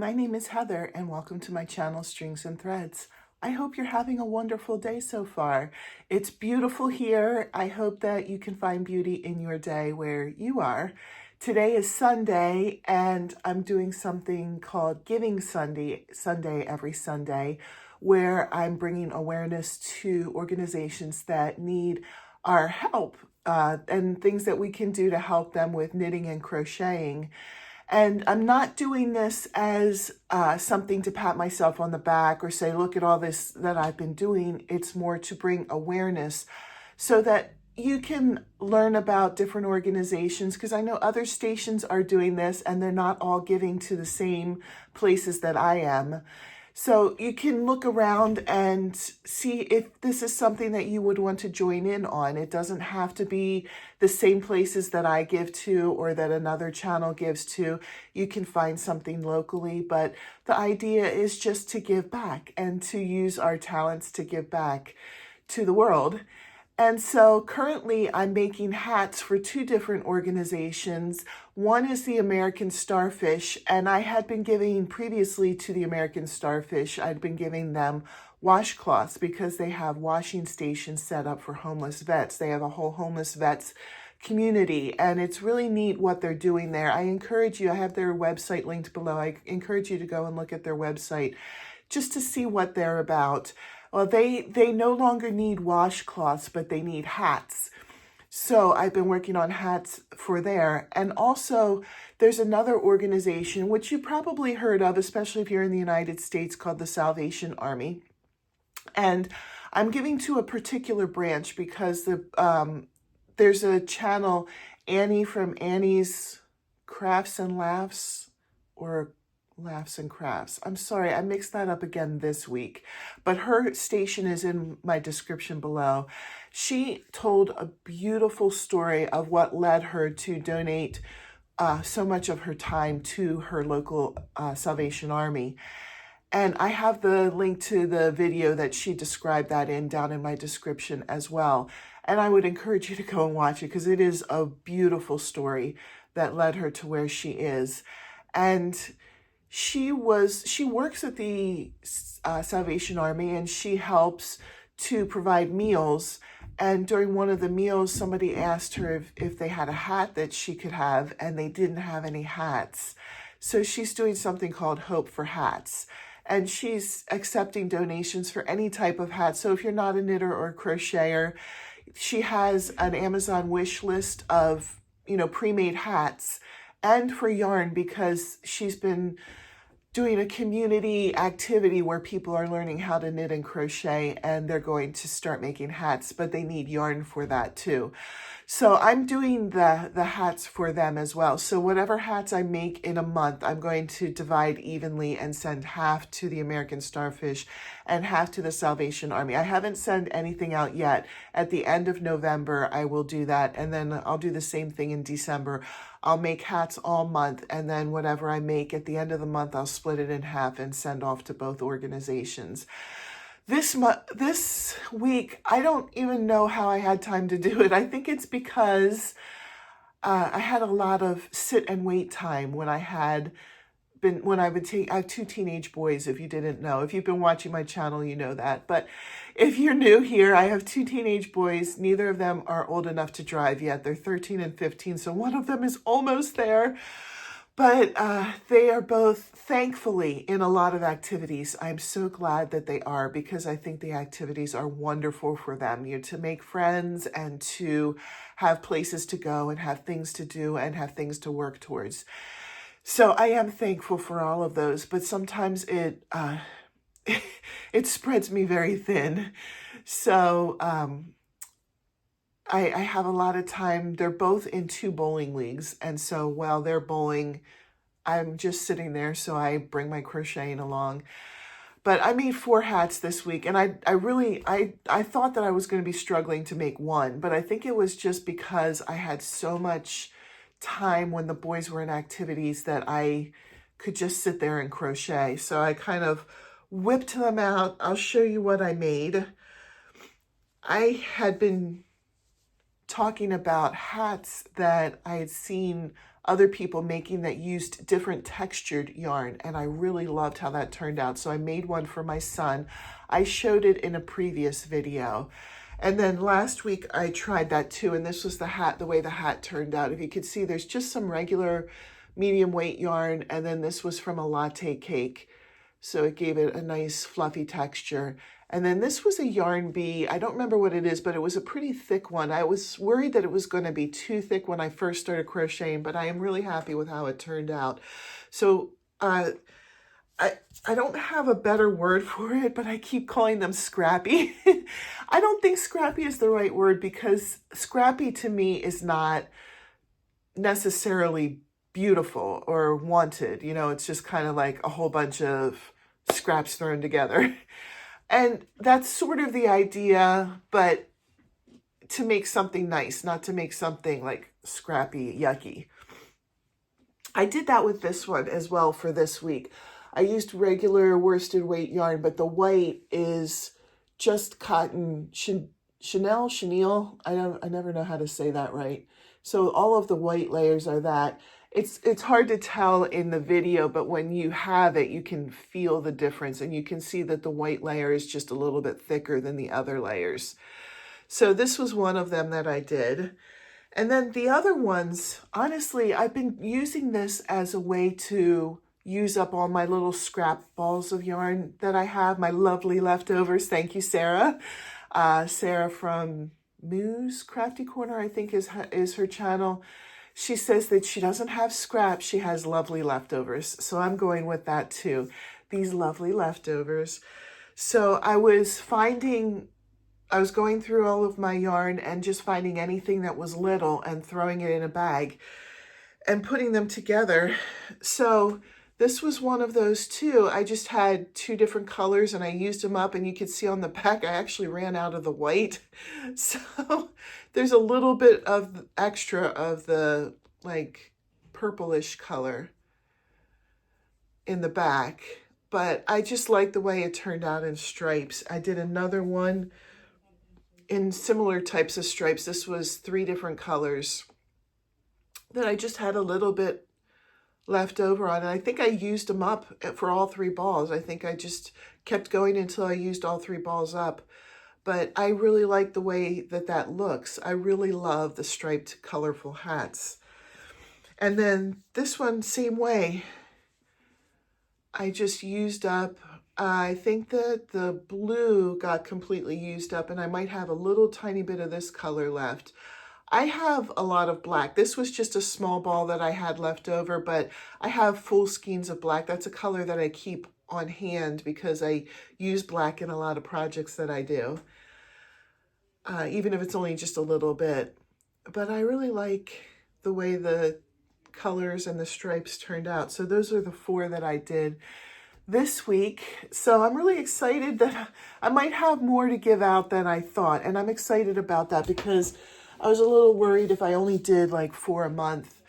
My name is Heather and welcome to my channel Strings and Threads. I hope you're having a wonderful day so far. It's beautiful here. I hope that you can find beauty in your day where you are. Today is Sunday and I'm doing something called Giving Sunday every Sunday, where I'm bringing awareness to organizations that need our help and things that we can do to help them with knitting and crocheting. And I'm not doing this as something to pat myself on the back or say, look at all this that I've been doing. It's more to bring awareness so that you can learn about different organizations, because I know other stations are doing this and they're not all giving to the same places that I am. So you can look around and see if this is something that you would want to join in on. It doesn't have to be the same places that I give to or that another channel gives to. You can find something locally, but the idea is just to give back and to use our talents to give back to the world. And so currently I'm making hats for two different organizations. One is the American Starfish, and I had been giving previously to the American Starfish, I'd been giving them washcloths because they have washing stations set up for homeless vets. They have a whole homeless vets community, and it's really neat what they're doing there. I encourage you, I have their website linked below. I encourage you to go and look at their website just to see what they're about. Well, they no longer need washcloths, but they need hats. So I've been working on hats for there. And also there's another organization, which you probably heard of, especially if you're in the United States, called the Salvation Army. And I'm giving to a particular branch because there's a channel, Annie from Annie's Crafts and Laughs, or Laughs and Crafts. I'm sorry, I mixed that up again this week, but her station is in my description below. She told a beautiful story of what led her to donate so much of her time to her local Salvation Army. And I have the link to the video that she described that in down in my description as well. And I would encourage you to go and watch it because it is a beautiful story that led her to where she is. And she works at the Salvation Army, and she helps to provide meals. And during one of the meals, somebody asked her if they had a hat that she could have, and they didn't have any hats. So she's doing something called Hope for Hats. And she's accepting donations for any type of hat. So if you're not a knitter or a crocheter, she has an Amazon wish list of, pre-made hats, and for yarn, because she's been doing a community activity where people are learning how to knit and crochet, and they're going to start making hats, but they need yarn for that too. So I'm doing the hats for them as well. So whatever hats I make in a month, I'm going to divide evenly and send half to the American Starfish and half to the Salvation Army. I haven't sent anything out yet. At the end of November, I will do that. And then I'll do the same thing in December. I'll make hats all month, and then whatever I make at the end of the month, I'll split it in half and send off to both organizations. This week, I don't even know how I had time to do it. I think it's because I had a lot of sit and wait time when I would take, I have two teenage boys, if you didn't know. If you've been watching my channel, you know that. But if you're new here, I have two teenage boys. Neither of them are old enough to drive yet. They're 13 and 15, so one of them is almost there. But they are both, thankfully, in a lot of activities. I'm so glad that they are, because I think the activities are wonderful for them, to make friends and to have places to go and have things to do and have things to work towards. So I am thankful for all of those, but sometimes it spreads me very thin. So I have a lot of time. They're both in two bowling leagues, and so while they're bowling, I'm just sitting there, so I bring my crocheting along. But I made 4 hats this week, and I thought that I was going to be struggling to make one, but I think it was just because I had so much time when the boys were in activities that I could just sit there and crochet. So I kind of whipped them out. I'll show you what I made. I had been talking about hats that I had seen other people making that used different textured yarn, and I really loved how that turned out. So I made one for my son. I showed it in a previous video. And then last week I tried that too, and this was the hat, the way the hat turned out. If you could see, there's just some regular medium weight yarn, and then this was from a latte cake. So it gave it a nice fluffy texture. And then this was a yarn bee. I don't remember what it is, but it was a pretty thick one. I was worried that it was going to be too thick when I first started crocheting, but I am really happy with how it turned out. So I don't have a better word for it, but I keep calling them scrappy. I don't think scrappy is the right word, because scrappy to me is not necessarily beautiful or wanted. You know, it's just kind of like a whole bunch of scraps thrown together. And that's sort of the idea, but to make something nice, not to make something like scrappy, yucky. I did that with this one as well for this week. I used regular worsted weight yarn, but the white is just cotton chenille. I never know how to say that right. So all of the white layers are that. It's hard to tell in the video, but when you have it, you can feel the difference, and you can see that the white layer is just a little bit thicker than the other layers. So this was one of them that I did. And then the other ones, honestly, I've been using this as a way to use up all my little scrap balls of yarn that I have, my lovely leftovers. Thank you, Sarah. Sarah from Moo's Crafty Corner, I think is her channel. She says that she doesn't have scraps, she has lovely leftovers. So I'm going with that too, these lovely leftovers. So I was going through all of my yarn and just finding anything that was little and throwing it in a bag and putting them together. So this was one of those too. I just had two different colors and I used them up, and you could see on the back I actually ran out of the white. So there's a little bit of extra of the like purplish color in the back, but I just like the way it turned out in stripes. I did another one in similar types of stripes. This was 3 different colors that I just had a little bit left over on, and I think I used them up for all 3 balls. I think I just kept going until I used all 3 balls up. But I really like the way that looks. I really love the striped colorful hats. And then this one, same way. I just used up, I think that the blue got completely used up, and I might have a little tiny bit of this color left. I have a lot of black. This was just a small ball that I had left over, but I have full skeins of black. That's a color that I keep on hand because I use black in a lot of projects that I do, even if it's only just a little bit. But I really like the way the colors and the stripes turned out. So those are the 4 that I did this week. So I'm really excited that I might have more to give out than I thought. And I'm excited about that because I was a little worried if I only did like 4 a month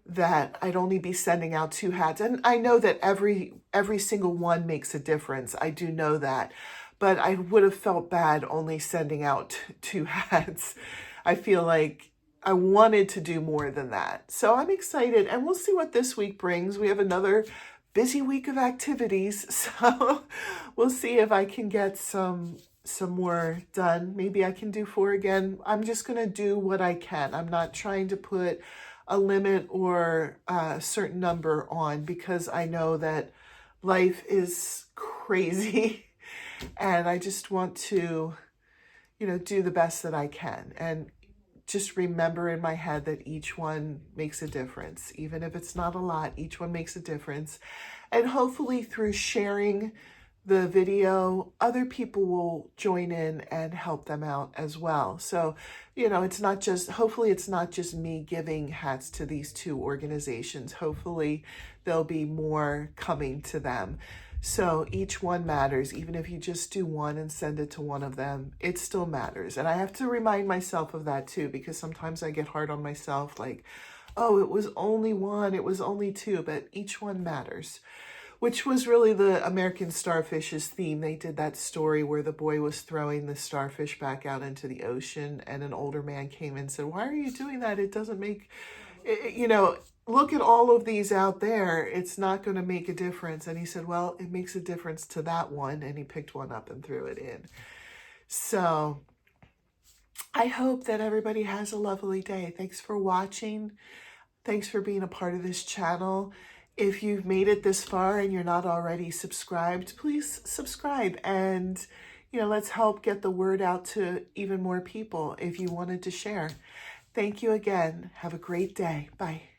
that I'd only be sending out 2 hats. And I know that every single one makes a difference. I do know that. But I would have felt bad only sending out 2 hats. I feel like I wanted to do more than that. So I'm excited, and we'll see what this week brings. We have another busy week of activities, so we'll see if I can get some more done. Maybe I can do 4 again. I'm just going to do what I can. I'm not trying to put a limit or a certain number on, because I know that life is crazy and I just want to, do the best that I can. And just remember in my head that each one makes a difference. Even if it's not a lot, each one makes a difference. And hopefully through sharing the video, other people will join in and help them out as well. So, hopefully it's not just me giving hats to these 2 organizations. Hopefully there'll be more coming to them. So each one matters. Even if you just do one and send it to one of them, it still matters. And I have to remind myself of that too, because sometimes I get hard on myself, like, oh, it was only 1, it was only 2, but each one matters. Which was really the American Starfish's theme. They did that story where the boy was throwing the starfish back out into the ocean, and an older man came and said, "Why are you doing that? It you know, look at all of these out there. It's not going to make a difference. And he said, well, it makes a difference to that one. And he picked one up and threw it in. So I hope that everybody has a lovely day. Thanks for watching. Thanks for being a part of this channel. If you've made it this far and you're not already subscribed, please subscribe. And, you know, let's help get the word out to even more people if you wanted to share. Thank you again. Have a great day. Bye.